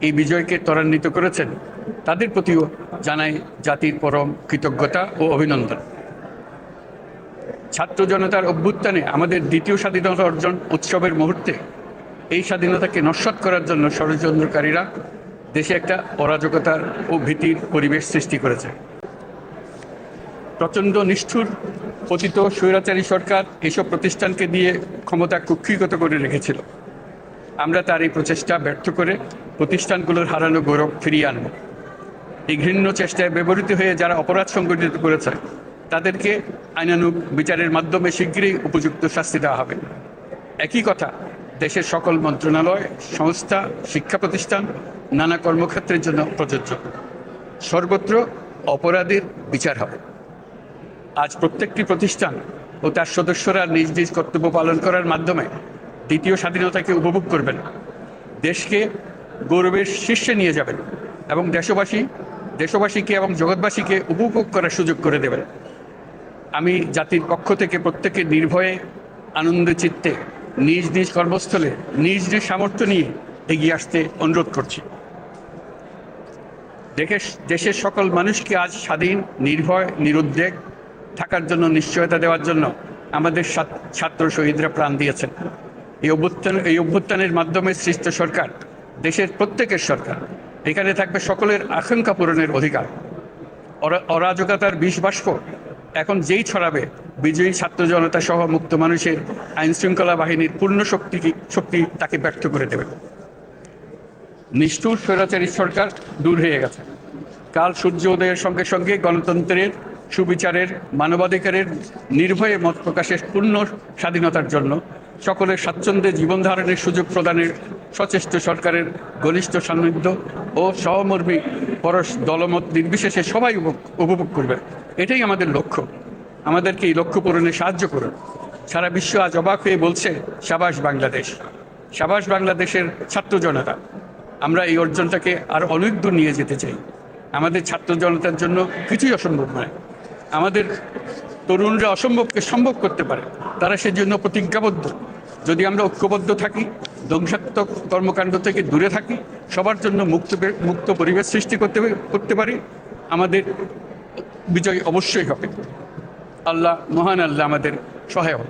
এই বিজয়কে ত্বরান্বিত করেছেন, তাদের প্রতিও জানাই জাতির পরম কৃতজ্ঞতা ও অভিনন্দন। ছাত্র জনতার অভ্যুত্থানে আমাদের দ্বিতীয় স্বাধীনতা অর্জন উৎসবের মুহূর্তে এই স্বাধীনতাকে নস্যাৎ করার জন্য ষড়যন্ত্রকারীরা দেশে একটা অরাজকতার ও ভীতির পরিবেশ সৃষ্টি করেছে। প্রচণ্ড নিষ্ঠুর পতিত স্বৈরাচারী সরকার এসব প্রতিষ্ঠানকে দিয়ে ক্ষমতা কুক্ষিগত করে রেখেছিল। আমরা তার এই প্রচেষ্টা ব্যর্থ করে প্রতিষ্ঠানগুলোর হারানো গৌরব ফিরিয়ে আনব। এই ঘৃণ্য চেষ্টায় ব্যবহৃত হয়ে যারা অপরাধ সংগঠিত করেছে তাদেরকে আইনানুগ বিচারের মাধ্যমে শীঘ্রই উপযুক্ত শাস্তি দেওয়া হবে। একই কথা দেশের সকল মন্ত্রণালয়, সংস্থা, শিক্ষা প্রতিষ্ঠান, নানা কর্মক্ষেত্রের জন্য প্রযোজ্য। সর্বত্র অপরাধীর বিচার হবে। আজ প্রত্যেকটি প্রতিষ্ঠান ও তার সদস্যরা নিজ নিজ কর্তব্য পালন করার মাধ্যমে দ্বিতীয় স্বাধীনতাকে উপভোগ করবেন, দেশকে গৌরবের শীর্ষে নিয়ে যাবেন এবং দেশবাসীকে এবং জগৎবাসীকে উপভোগ করার সুযোগ করে দেবেন। আমি জাতির পক্ষ থেকে প্রত্যেকে নির্ভয়ে আনন্দ চিত্তে নিজ নিজ কর্মস্থলে নিজ নিজ সামর্থ্য নিয়ে এগিয়ে আসতে অনুরোধ করছি। দেশের সকল মানুষকে আজ স্বাধীন, নির্ভয়, নিরুদ্বেগ থাকার জন্য নিশ্চয়তা দেওয়ার জন্য আমাদের ছাত্র শহীদরা প্রাণ দিয়েছেন। এই অভ্যুত্থানের মাধ্যমে সৃষ্ট সরকার দেশের প্রত্যেকের সরকার। এখানে থাকবে সকলের আকাঙ্ক্ষা পূরণের অধিকার। অরাজকতার বিষবাষ্প এখন যেই ছড়াবে, বিজয়ী ছাত্র জনতা সহ মুক্ত মানুষের আইন শৃঙ্খলা বাহিনীর পূর্ণ শক্তি তাকে ব্যর্থ করে দেবে। নিষ্ঠুর স্বৈরাচারী সরকার দূর হয়ে গেছে। কাল সূর্য উদয়ের সঙ্গে সঙ্গে গণতন্ত্রের, সুবিচারের, মানবাধিকারের, নির্ভয়ে মত প্রকাশের পূর্ণ স্বাধীনতার জন্য সকলের স্বাচ্ছন্দ্যে জীবন ধারণের সুযোগ প্রদানের সচেষ্ট সরকারের ঘনিষ্ঠ সান্নিধ্য ও সহমর্মী পরশ দলমত নির্বিশেষে সবাই উপভোগ করবে। এটাই আমাদের লক্ষ্য। আমাদেরকে এই লক্ষ্য পূরণে সাহায্য করুন। সারা বিশ্ব আজ অবাক হয়ে বলছে, সাবাস বাংলাদেশ, সাবাস বাংলাদেশের ছাত্র জনতা। আমরা এই অর্জনটাকে আর অনেক দূর নিয়ে যেতে চাই। আমাদের ছাত্র জনতার জন্য কিছুই অসম্ভব নয়। আমাদের তরুণরা অসম্ভবকে সম্ভব করতে পারে, তারা সেজন্য প্রতিজ্ঞাবদ্ধ। যদি আমরা ঐক্যবদ্ধ থাকি, ধ্বংসাত্মক কর্মকাণ্ড থেকে দূরে থাকি, সবার জন্য মুক্ত পরিবেশ সৃষ্টি করতে পারি, আমাদের বিজয় অবশ্যই হবে। আল্লাহ, মহান আল্লাহ আমাদের সহায় হন।